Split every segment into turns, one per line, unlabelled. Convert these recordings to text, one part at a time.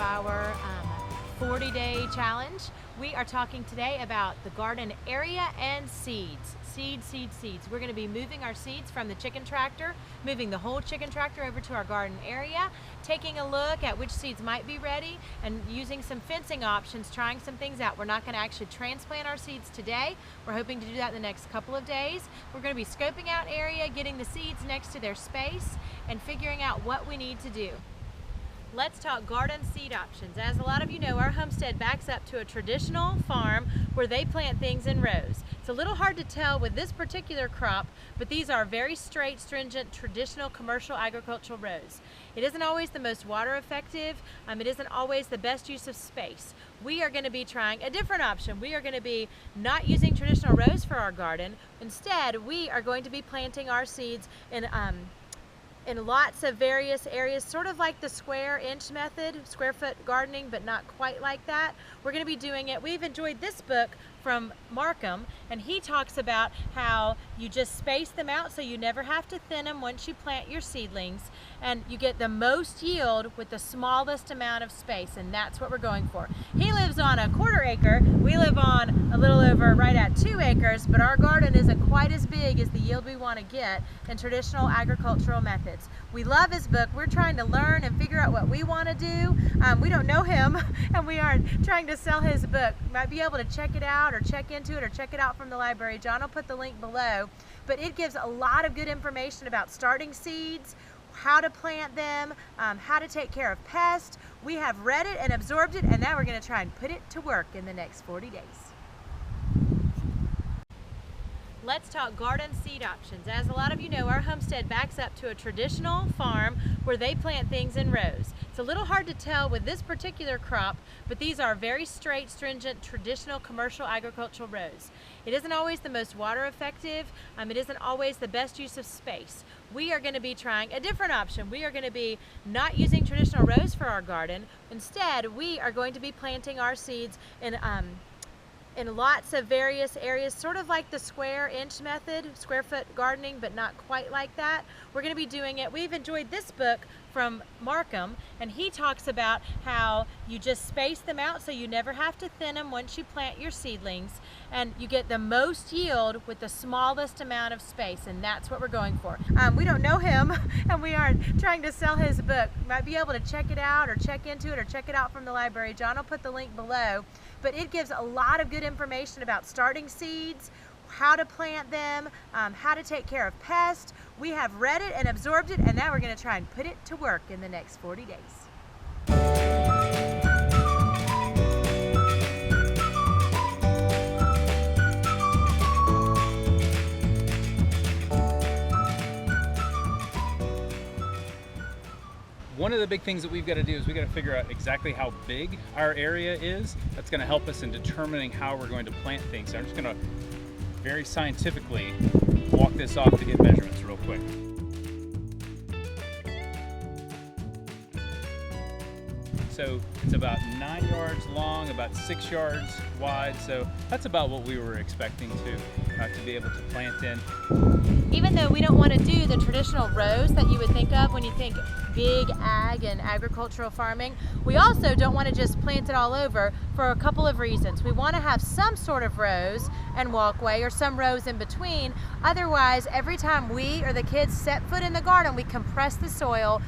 our 40-day challenge. We are talking today about the garden area and seeds. Seeds. We're going to be moving our seeds from the chicken tractor, moving the whole chicken tractor over to our garden area, taking a look at which seeds might be ready, and using some fencing options, trying some things out. We're not going to actually transplant our seeds today. We're hoping to do that in the next couple of days. We're going to be scoping out area, getting the seeds next to their space, and figuring out what we need to do. Let's talk garden seed options. As a lot of you know, our homestead backs up to a traditional farm where they plant things in rows. It's a little hard to tell with this particular crop, but these are very straight, stringent, traditional commercial agricultural rows. It isn't always the most water effective. It isn't always the best use of space. We are going to be trying a different option. We are going to be not using traditional rows for our garden. Instead, we are going to be planting our seeds in lots of various areas, sort of like the square inch method, square foot gardening, but not quite like that. We're going to be doing it. We've enjoyed this book from Markham, and he talks about how you just space them out so you never have to thin them once you plant your seedlings, and you get the most yield with the smallest amount of space, and that's what we're going for. He lives on a 1/4 acre. We live on a little over right at 2 acres, but our garden isn't quite as big as the yield we want to get in traditional agricultural methods. We love his book. We're trying to learn and figure out what we want to do. We don't know him, and we aren't trying to sell his book. You might be able to check it out or check into it or check it out from the library. John will put the link below, but it gives a lot of good information about starting seeds, how to plant them, how to take care of pests. We have read it and absorbed it, and now we're going to try and put it to work in the next 40 days. Let's talk garden seed options. As a lot of you know, our homestead backs up to a traditional farm where they plant things in rows. It's a little hard to tell with this particular crop, but these are very straight, stringent, traditional commercial agricultural rows. It isn't always the most water effective. It isn't always the best use of space. We are going to be trying a different option. We are going to be not using traditional rows for our garden. Instead, we are going to be planting our seeds in lots of various areas, sort of like the square inch method, square foot gardening, but not quite like that. We're going to be doing it. We've enjoyed this book from Markham, and he talks about how you just space them out so you never have to thin them once you plant your seedlings, and you get the most yield with the smallest amount of space, and that's what we're going for. We don't know him, and we aren't trying to sell his book. You might be able to check it out or check into it or check it out from the library. John will put the link below, but it gives a lot of good information about starting seeds, how to plant them, how to take care of pests. We have read it and absorbed it, and now we're going to try and put it to work in the next 40 days.
One of the big things that we've got to do is we've got to figure out exactly how big our area is. That's going to help us in determining how we're going to plant things. So I'm just going to very scientifically walk this off to get measurements real quick. So it's about 9 yards long, about 6 yards wide. So that's about what we were expecting to be able to plant in.
Even though we don't want to do the traditional rows that you would think of when you think big ag and agricultural farming, we also don't want to just plant it all over for a couple of reasons. We want to have some sort of rows and walkway, or some rows in between. Otherwise, every time we or the kids set foot in the garden, we compress the soil,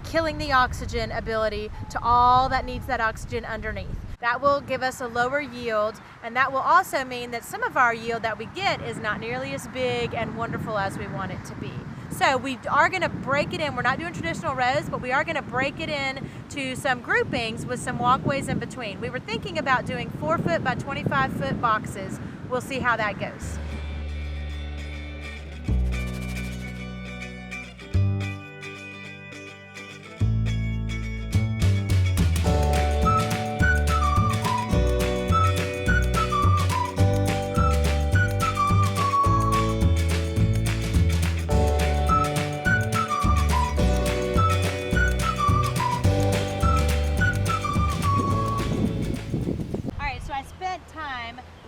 killing the oxygen ability to all that needs that oxygen underneath. That will give us a lower yield, and that will also mean that some of our yield that we get is not nearly as big and wonderful as we want it to be. So we are going to break it in. We're not doing traditional rows, but we are going to break it in to some groupings with some walkways in between. We were thinking about doing 4 foot by 25 foot boxes. We'll see how that goes.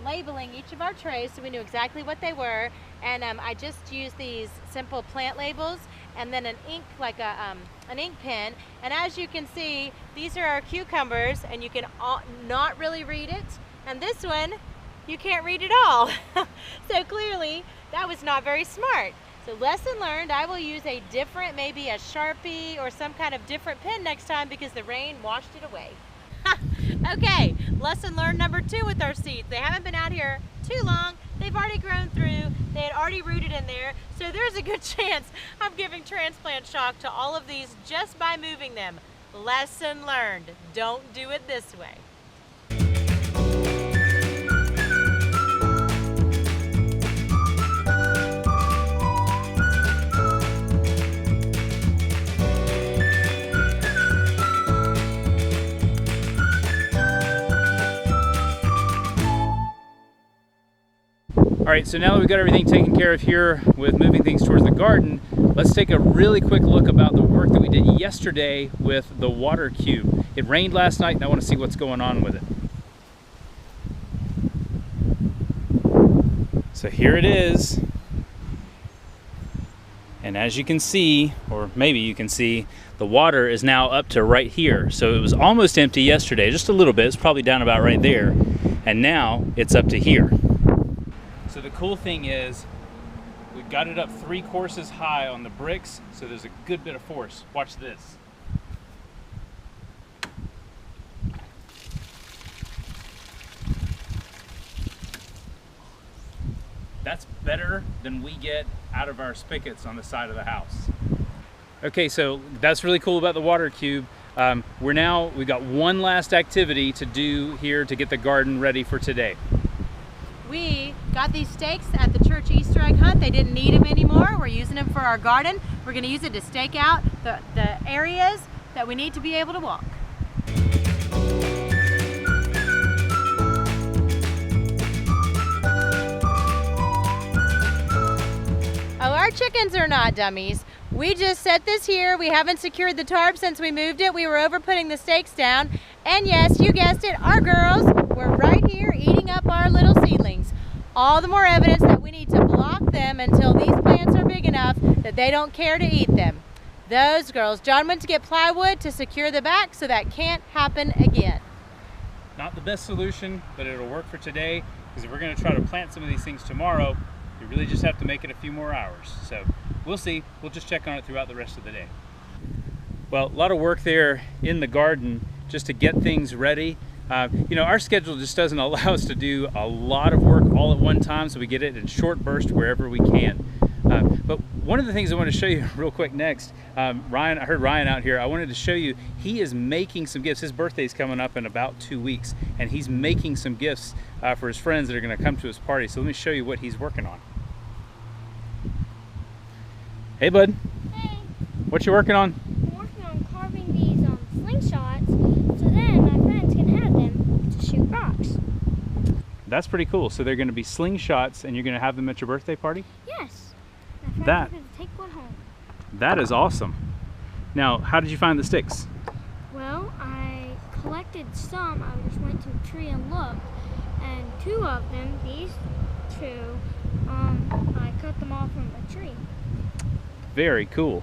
Labeling each of our trays so we knew exactly what they were, and I just used these simple plant labels, and then an ink, like an ink pen. And as you can see, these are our cucumbers, and you can not really read it. And this one, you can't read at all. So clearly, that was not very smart. So lesson learned, I will use a different, maybe a Sharpie or some kind of different pen next time because the rain washed it away. Okay, lesson learned number 2 with our seeds. They haven't been out here too long. They've already grown through. They had already rooted in there. So there's a good chance I'm giving transplant shock to all of these just by moving them. Lesson learned, don't do it this way.
All right, so now that we've got everything taken care of here with moving things towards the garden, let's take a really quick look about the work that we did yesterday with the water cube. It rained last night and I want to see what's going on with it. So here it is. And as you can see, or maybe you can see, the water is now up to right here. So it was almost empty yesterday, just a little bit. It's probably down about right there. And now it's up to here. So the cool thing is we've got it up 3 courses high on the bricks, so there's a good bit of force. Watch this. That's better than we get out of our spigots on the side of the house. Okay, so that's really cool about the water cube. We've got one last activity to do here to get the garden ready for today.
We got these stakes at the church Easter egg hunt. They didn't need them anymore. We're using them for our garden. We're going to use it to stake out the areas that we need to be able to walk. Oh, our chickens are not dummies. We just set this here. We haven't secured the tarp since we moved it. We were over putting the stakes down. And yes, you guessed it, our girls were right here eating up our little seedlings. All the more evidence that we need to block them until these plants are big enough that they don't care to eat them. Those girls. John went to get plywood to secure the back so that can't happen again.
Not the best solution, but it'll work for today, because if we're going to try to plant some of these things tomorrow, you really just have to make it a few more hours. So we'll see. We'll just check on it throughout the rest of the day. Well, a lot of work there in the garden just to get things ready. You know, our schedule just doesn't allow us to do a lot of work all at one time, so we get it in short bursts wherever we can. But one of the things I want to show you real quick next, Ryan, I heard Ryan out here. I wanted to show you, he is making some gifts. His birthday's coming up in about 2 weeks, and he's making some gifts for his friends that are going to come to his party. So let me show you what he's working on. Hey, bud.
Hey.
What you working on?
I'm working on carving these slingshots so then my friends can have them to shoot rocks.
That's pretty cool. So they're going to be slingshots, and you're going to have them at your birthday party?
Yes. My friends
That-
are going to take one home.
That is awesome. Now, how did you find the sticks?
Well, I collected some. I just went to a tree and looked, and 2 of them, these 2, I cut them off from a tree.
Very cool.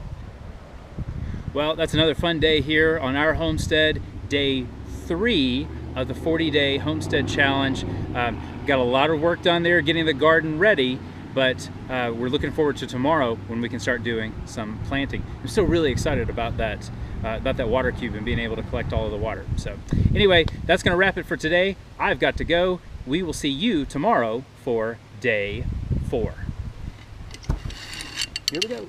Well, that's another fun day here on our homestead, day 3 of the 40-day homestead challenge. Got a lot of work done there getting the garden ready, but we're looking forward to tomorrow when we can start doing some planting. I'm still really excited about that water cube and being able to collect all of the water. So anyway, that's going to wrap it for today. I've got to go. We will see you tomorrow for day 4. Here we go.